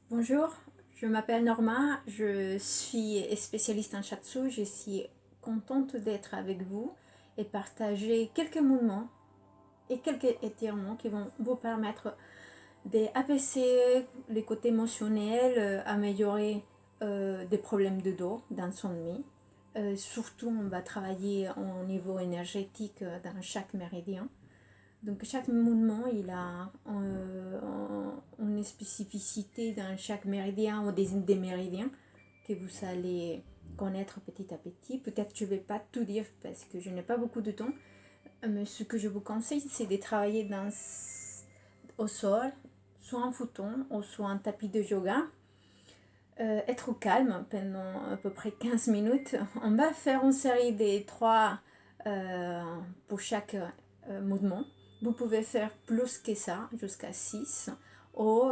Bonjour, je m'appelle Norma, je suis spécialiste en shiatsu. Je suis contente d'être avec vous et partager quelques mouvements et quelques étirements qui vont vous permettre d'apaiser les côtés émotionnels, améliorer des problèmes de dos, d'insomnie. Surtout, on va travailler au niveau énergétique dans chaque méridien. Donc chaque mouvement, il a une spécificité dans chaque méridien ou des méridiens que vous allez connaître petit à petit. Peut-être que je ne vais pas tout dire parce que je n'ai pas beaucoup de temps, mais ce que je vous conseille, c'est de travailler au sol, soit en futon ou soit en tapis de yoga. Être calme pendant à peu près 15 minutes. On va faire une série de 3 pour chaque mouvement. Vous pouvez faire plus que ça, jusqu'à 6. Ou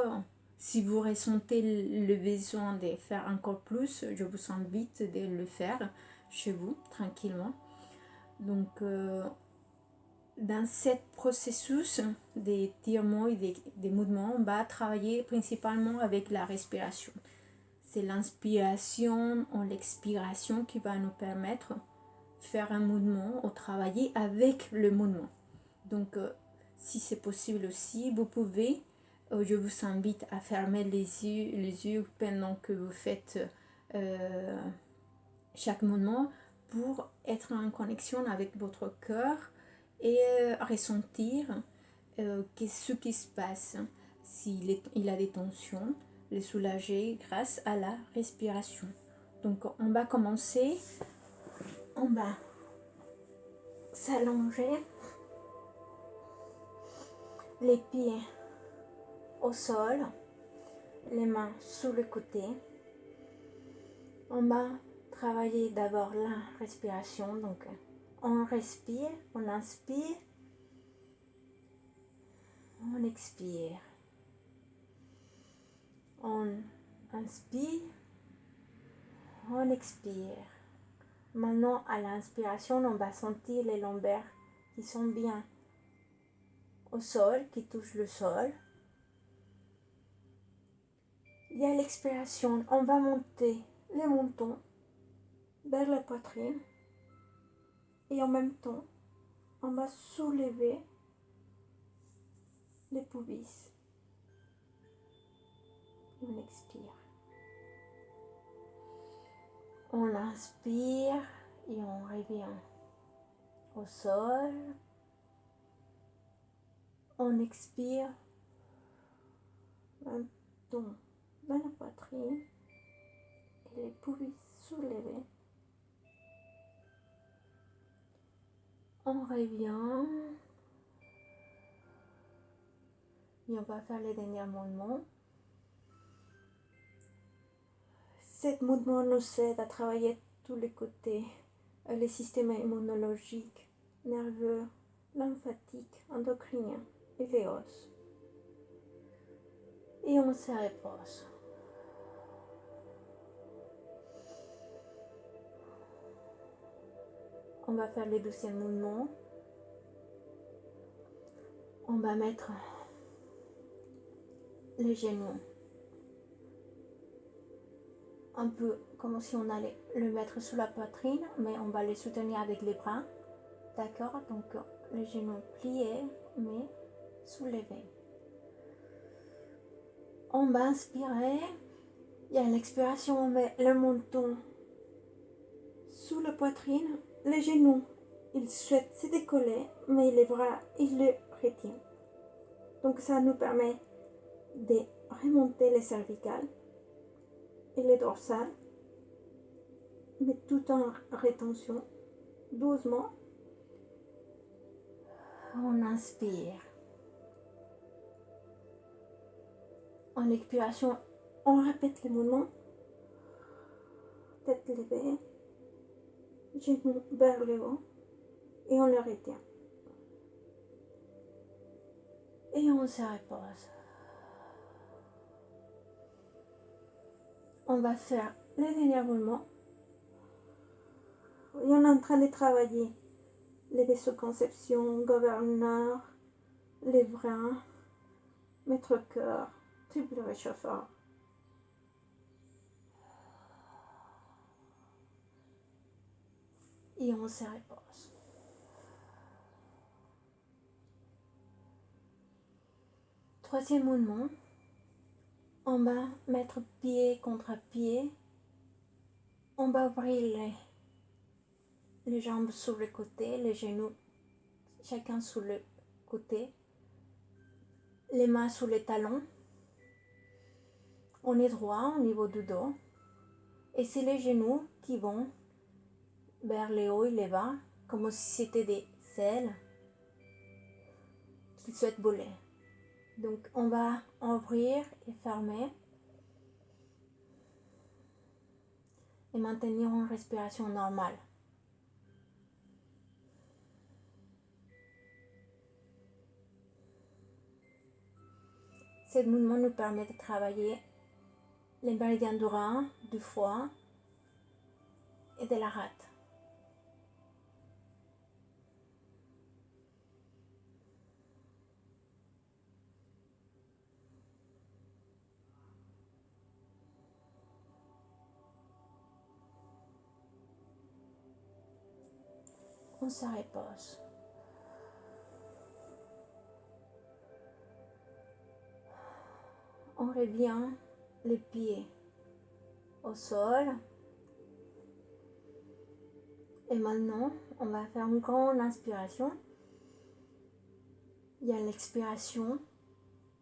si vous ressentez le besoin de faire encore plus, je vous invite de le faire chez vous, tranquillement. Donc, dans ce processus d'étirement et des mouvements, on va travailler principalement avec la respiration. C'est l'inspiration ou l'expiration qui va nous permettre de faire un mouvement ou travailler avec le mouvement. Donc, si c'est possible aussi, vous pouvez, je vous invite à fermer les yeux pendant que vous faites chaque mouvement pour être en connexion avec votre cœur et ressentir ce qui se passe. S'il a des tensions, les soulager grâce à la respiration. Donc on va commencer, on va s'allonger, les pieds au sol, les mains sous le côté. On va travailler d'abord la respiration. Donc on respire, on inspire, on expire. On inspire, on expire. Maintenant, à l'inspiration, on va sentir les lombaires qui sont bien au sol, qui touchent le sol. Et à l'expiration, on va monter les mentons vers la poitrine. Et en même temps, on va soulever les pubis. On expire. On inspire et on revient au sol. On expire. On tombe dans la poitrine et les pubis soulevés. On revient et on va faire les derniers mouvements. Cet mouvement nous aide à travailler tous les côtés, les systèmes immunologiques, nerveux, lymphatiques, endocriniens et les os. Et on se repose. On va faire les 12e mouvements. On va mettre les genoux un peu comme si on allait le mettre sous la poitrine, mais on va les soutenir avec les bras. D'accord? Donc les genoux pliés, mais soulevés. On va inspirer. Et à l'expiration, on met le menton sous la poitrine. Les genoux, ils souhaitent se décoller, mais les bras, ils le retiennent. Donc ça nous permet de remonter les cervicales et les dorsales, mais tout en rétention, doucement. On inspire. En expiration, on répète les mouvements. Tête levée, genoux vers le haut, et on le retient. Et on se repose. On va faire les derniers mouvements. Et on est en train de travailler les vaisseaux conception, gouverneur, les bras, maître cœur, triple réchauffeur. et on se repose. Troisième mouvement, on va mettre pied contre pied, on va ouvrir les jambes sur le côté, les genoux chacun sur le côté, les mains sur les talons, on est droit au niveau du dos, et c'est les genoux qui vont vers le haut et le bas, comme si c'était des ailes qui souhaitent voler. Donc on va ouvrir et fermer et maintenir une respiration normale. Ce mouvement nous permet de travailler les méridiens du rein, du foie et de la rate. On se repose. On revient les pieds au sol. Et maintenant, on va faire une grande inspiration. Il y a l'expiration.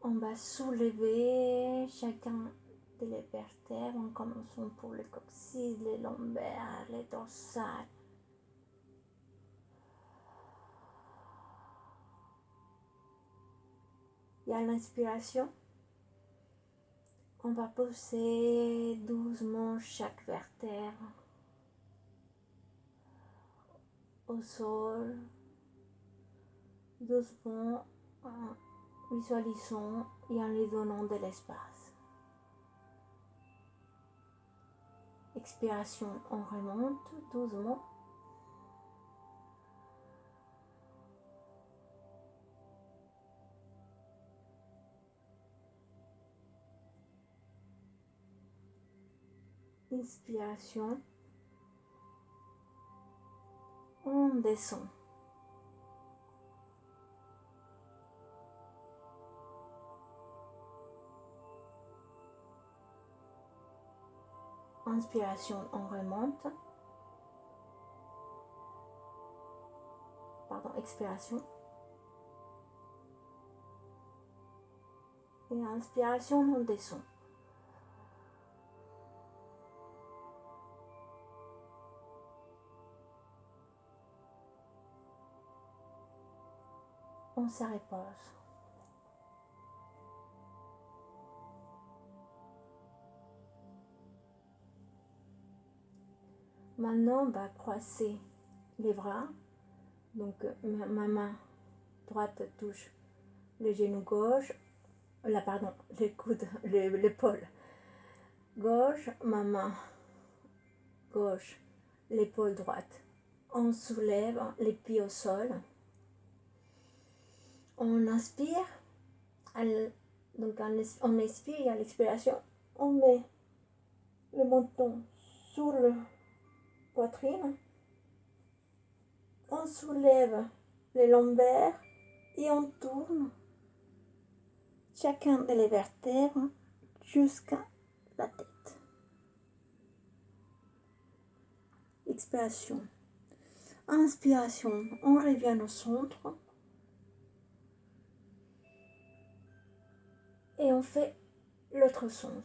On va soulever chacun des vertèbres en commençant pour le coccyx, les lombaires, les dorsales. Il y a l'inspiration. On va pousser doucement chaque vertèbre au sol, doucement, en visualisant et en lui donnant de l'espace. Expiration, on remonte doucement. Inspiration, on descend. Inspiration, on remonte. Pardon, expiration. Et inspiration, on descend. On se repose. Maintenant, on va croiser les bras. Donc, ma main droite touche le genou gauche, le coude, l'épaule gauche, ma main gauche, l'épaule droite. On soulève les pieds au sol. On inspire, donc on expire à l'expiration, on met le menton sur la poitrine, on soulève les lombaires et on tourne chacun des vertèbres jusqu'à la tête. Expiration. Inspiration, on revient au centre et on fait l'autre sens.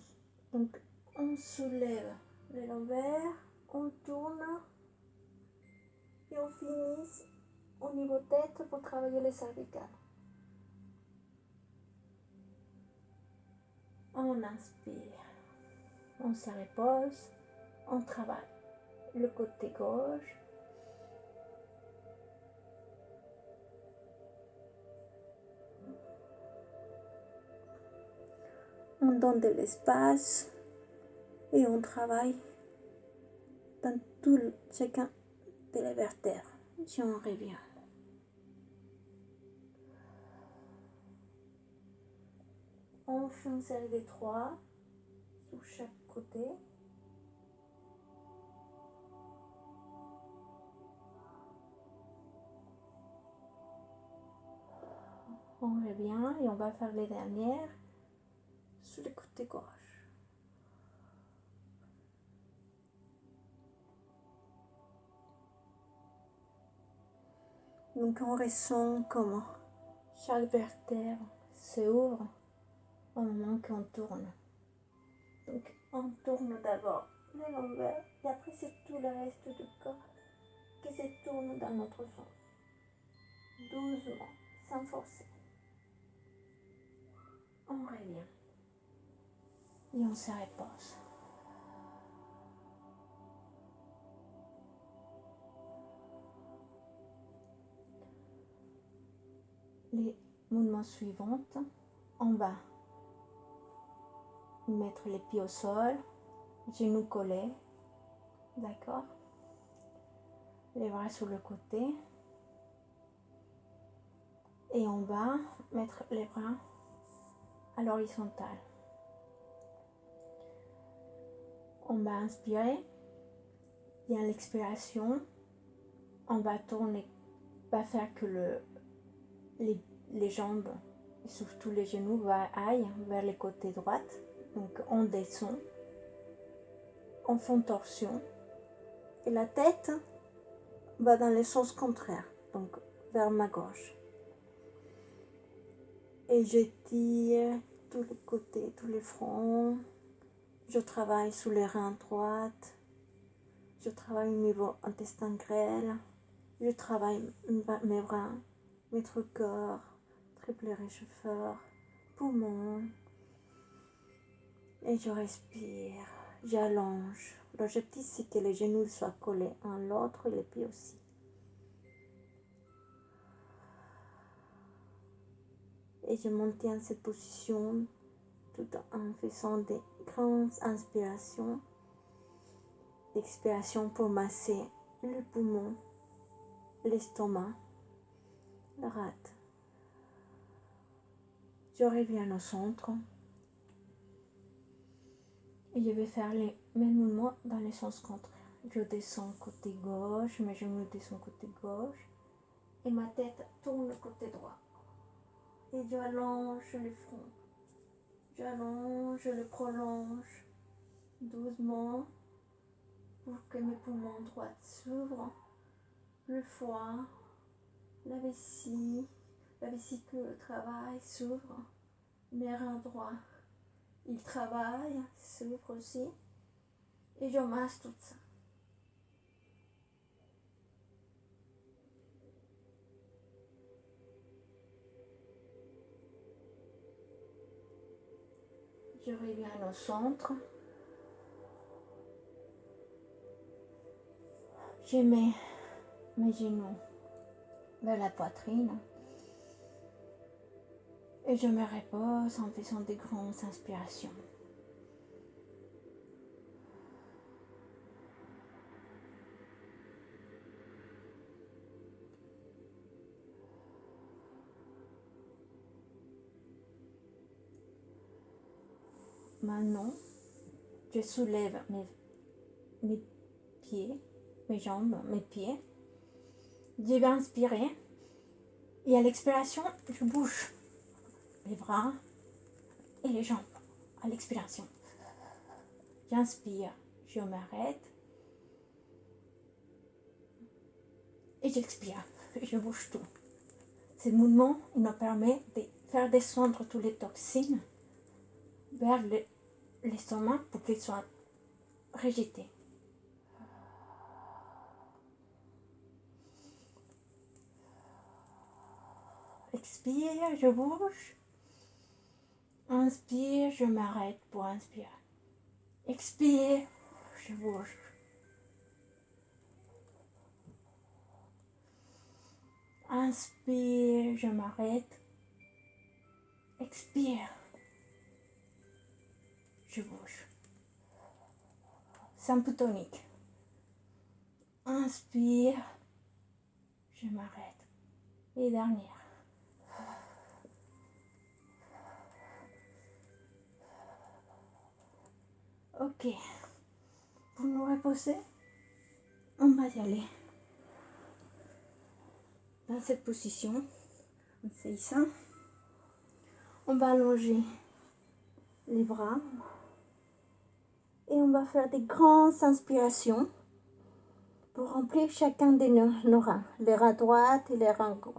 Donc on soulève les lombaires, on tourne et on finit au niveau tête pour travailler les cervicales. On inspire, on se repose, on travaille le côté gauche. On donne de l'espace et on travaille dans chacun des vertèbres. Si on revient. On fait une série de 3 sur chaque côté. On revient et on va faire les dernières sur le côté gauche. Donc on ressent comment chaque vertèbre se ouvre au moment qu'on tourne. Donc on tourne d'abord les lombaires et après c'est tout le reste du corps qui se tourne dans notre sens. Doucement, sans forcer. On revient et on se repose. Les mouvements suivants, on va mettre les pieds au sol, genoux collés, d'accord? Les bras sur le côté et on va mettre les bras à l'horizontale. On va inspirer et à l'expiration, on va tourner, pas faire que les jambes et surtout les genoux aillent vers le côté droit. Donc on descend, on fait torsion et la tête va dans le sens contraire, donc vers ma gauche. Et je tire tous les côtés, tous les fronts. Je travaille sous les reins droites. Je travaille au niveau intestin grêle. Je travaille mes bras, notre corps, triple réchauffeur, poumons. Et je respire, j'allonge. L'objectif, c'est que les genoux soient collés un à l'autre et les pieds aussi. Et je maintiens cette position tout en faisant des grandes inspirations, expirations pour masser le poumon, l'estomac, la rate. Je reviens au centre et je vais faire les mêmes mouvements dans le sens contraire. Je descends côté gauche, mes genoux descendent côté gauche et ma tête tourne côté droit. Et j'allonge le front, j'allonge, je le prolonge doucement pour que mes poumons droits s'ouvrent, le foie, la vésicule travaille, s'ouvre, mes reins droits, ils travaillent, s'ouvrent aussi, et je masse tout ça. Je reviens au centre. Je mets mes genoux vers la poitrine et je me repose en faisant des grandes inspirations. Maintenant, je soulève mes pieds, mes jambes, mes pieds. Je vais inspirer et à l'expiration, je bouge les bras et les jambes à l'expiration. J'inspire, je m'arrête et j'expire, je bouge tout. Ce mouvement nous permet de faire descendre toutes les toxines vers l'estomac pour qu'ils soient rejetés. Expire, je bouge. Inspire, je m'arrête pour inspirer. Expire, je bouge. Inspire, je m'arrête. Expire, je bouge. Symptonique. Inspire, je m'arrête. Et dernière. Ok. Pour nous reposer, on va y aller. Dans cette position, en s'asseyant, On va allonger les bras et on va faire des grandes inspirations pour remplir chacun de nos reins, les reins droits et les reins gauche.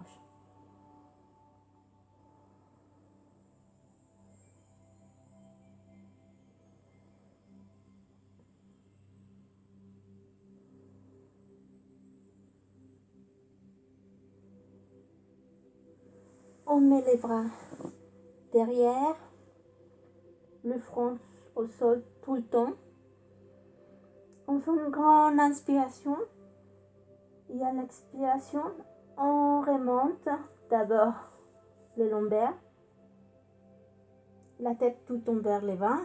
On met les bras derrière, le front au sol tout le temps. On fait une grande inspiration et à l'expiration, on remonte d'abord les lombaires, la tête tout tombe vers les bas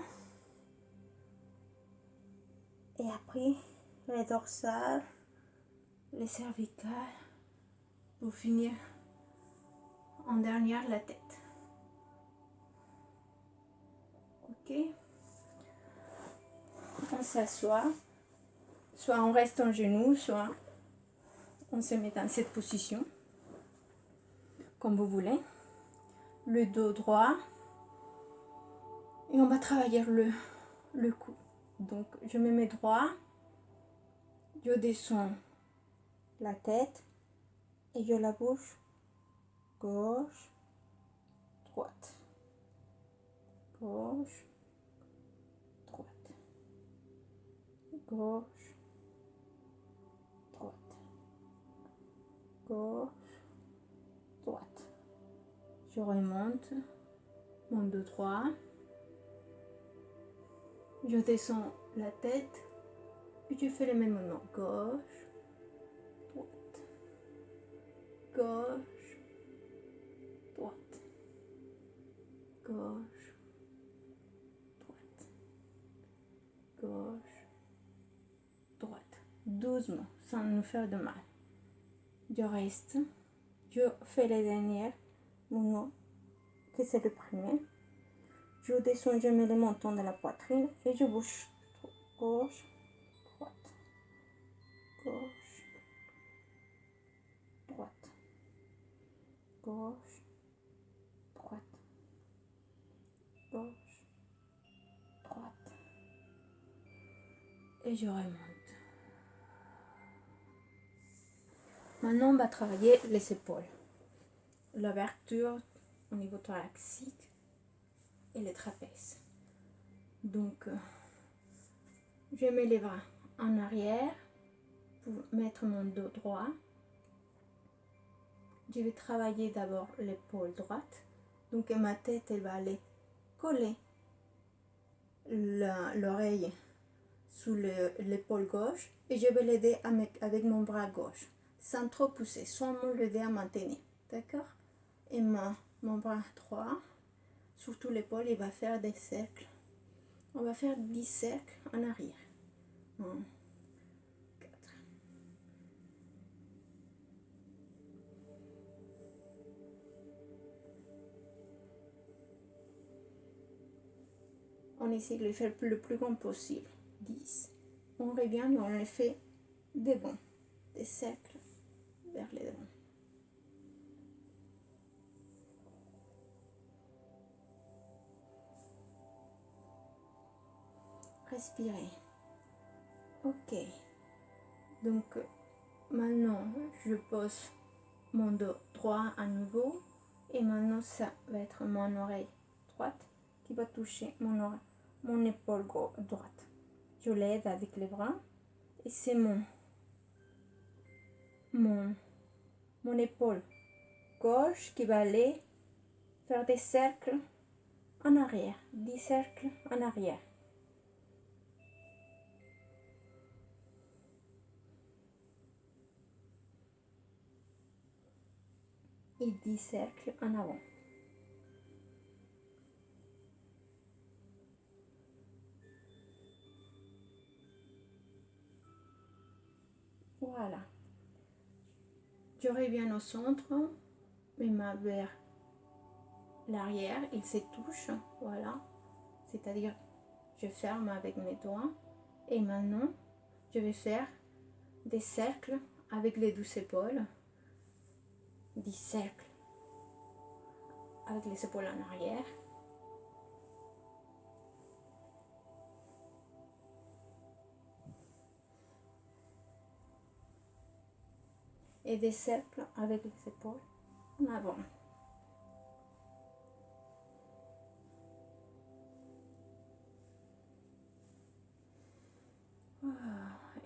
et après les dorsales, les cervicales pour finir en dernière la tête. Ok, on s'assoit, soit on reste en genoux, soit on se met dans cette position, comme vous voulez. Le dos droit et on va travailler le cou. Donc je me mets droit, je descends la tête et je la bouge gauche, droite, gauche, droite, gauche, droite, gauche, droite. Je remonte mon dos droit, je descends la tête et je fais le même mouvement, gauche, droite, gauche, droite, gauche, droite, gauche, droite, doucement, sans nous faire de mal. Je reste, je fais les derniers mouvements, que c'est le premier. Je descends, je mets le menton de la poitrine et je bouge gauche, droite, gauche, droite, gauche, droite, gauche, droite. Et je remonte. Maintenant, on va travailler les épaules, l'ouverture au niveau thoracique et les trapèzes. Donc, je mets les bras en arrière pour mettre mon dos droit. Je vais travailler d'abord l'épaule droite. Donc, ma tête, elle va aller coller l'oreille sous l'épaule gauche et je vais l'aider avec mon bras gauche sans trop pousser, seulement l'aider à maintenir, d'accord? Et mon bras droit, surtout l'épaule, il va faire des cercles. On va faire 10 cercles en arrière. 1, 4. On essaie de le faire le plus grand possible. 10. On revient et on le fait devant, des cercles vers les devant. Respirez. Ok. Donc, maintenant, je pose mon dos droit à nouveau. Et maintenant, ça va être mon oreille droite qui va toucher mon épaule droite. Je l'aide avec les bras. Et c'est mon épaule gauche qui va aller faire des cercles en arrière. 10 cercles en arrière. Et 10 cercles en avant. Voilà. Je reviens au centre, mes mains vers l'arrière, ils se touchent, voilà. C'est-à-dire, je ferme avec mes doigts. Et maintenant, je vais faire des cercles avec les 12 épaules. 10 cercles avec les épaules en arrière. et des cercles avec les épaules en avant.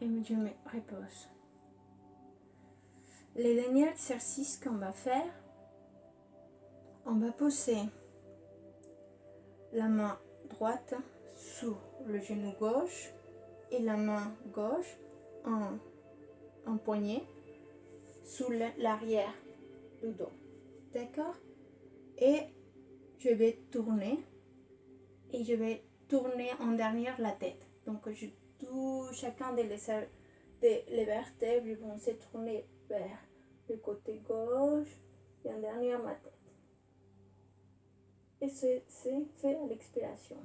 Et je me repose. Les derniers exercices qu'on va faire, on va poser la main droite sur le genou gauche et la main gauche en poignet sous l'arrière du dos. D'accord? Et je vais tourner et je vais tourner en dernière la tête. Donc chacun des vertèbres vont se tourner vers le côté gauche et en dernière ma tête. Et c'est fait à l'expiration.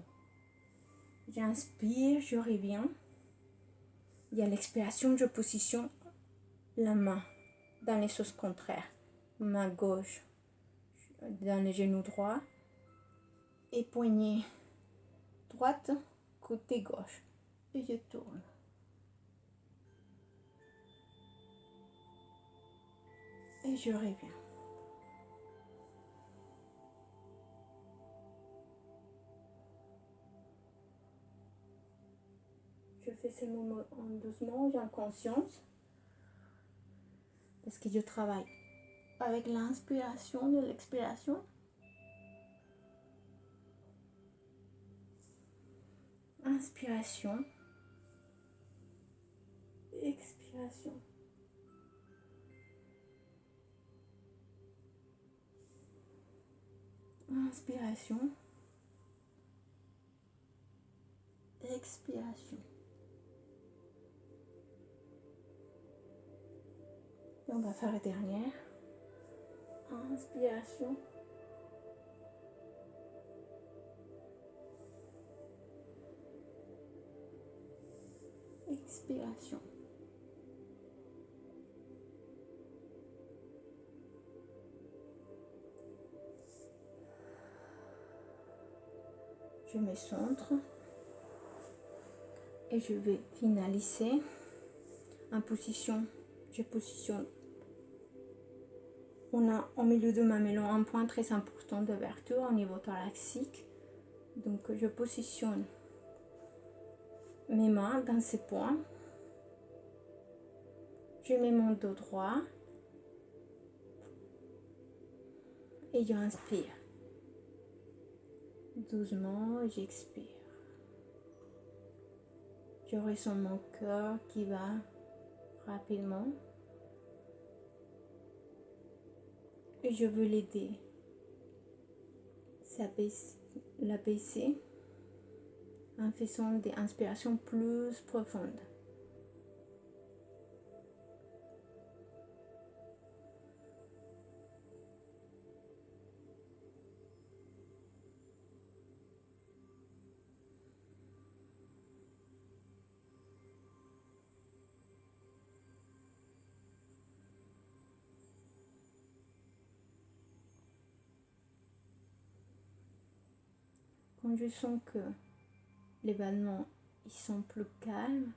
J'inspire, je reviens. Et à l'expiration, je positionne la main dans les sens contraires. Main gauche dans le genou droit et poignet droite côté gauche. Et je tourne. Et je reviens. Je fais ces mouvements doucement, j'ai conscience. Parce que je travaille avec l'inspiration et l'expiration. Inspiration. Expiration. Inspiration. Expiration. Et on va faire la dernière. Inspiration. Expiration. Je me centre et je vais finaliser en position. Je positionne. On a au milieu de ma mamelon un point très important d'ouverture au niveau thoracique. Donc je positionne mes mains dans ces points. Je mets mon dos droit et j'inspire. Doucement, j'expire. Je ressens mon cœur qui va rapidement. Et je veux l'aider. L'abaisser en faisant des inspirations plus profondes. Quand je sens que les battements ils sont plus calmes,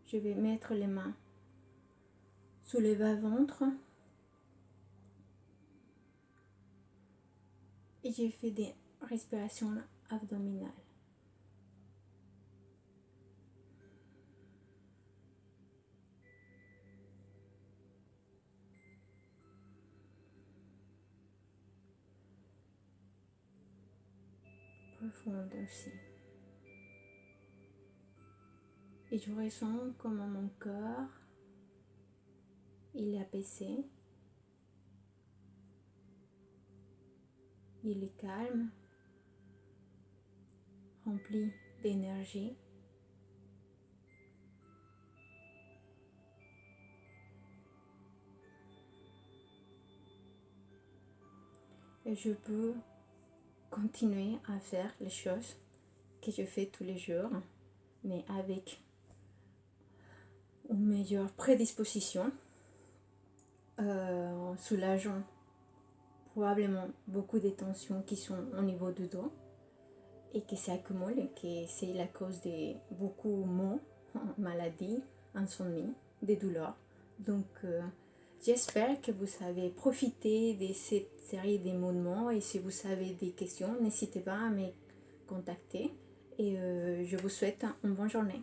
je vais mettre les mains sous le bas-ventre et j'ai fait des respirations abdominales. Profondes aussi. Et je ressens comment mon cœur il est apaisé, il est calme, rempli d'énergie. Et je peux continuer à faire les choses que je fais tous les jours, mais avec une meilleure prédisposition, soulageant probablement beaucoup de tensions qui sont au niveau du dos et qui s'accumulent et que c'est la cause de beaucoup de maux, maladies, insomnie, des douleurs. Donc J'espère que vous avez profité de cette série d'émouvements et si vous avez des questions, n'hésitez pas à me contacter et je vous souhaite une bonne journée.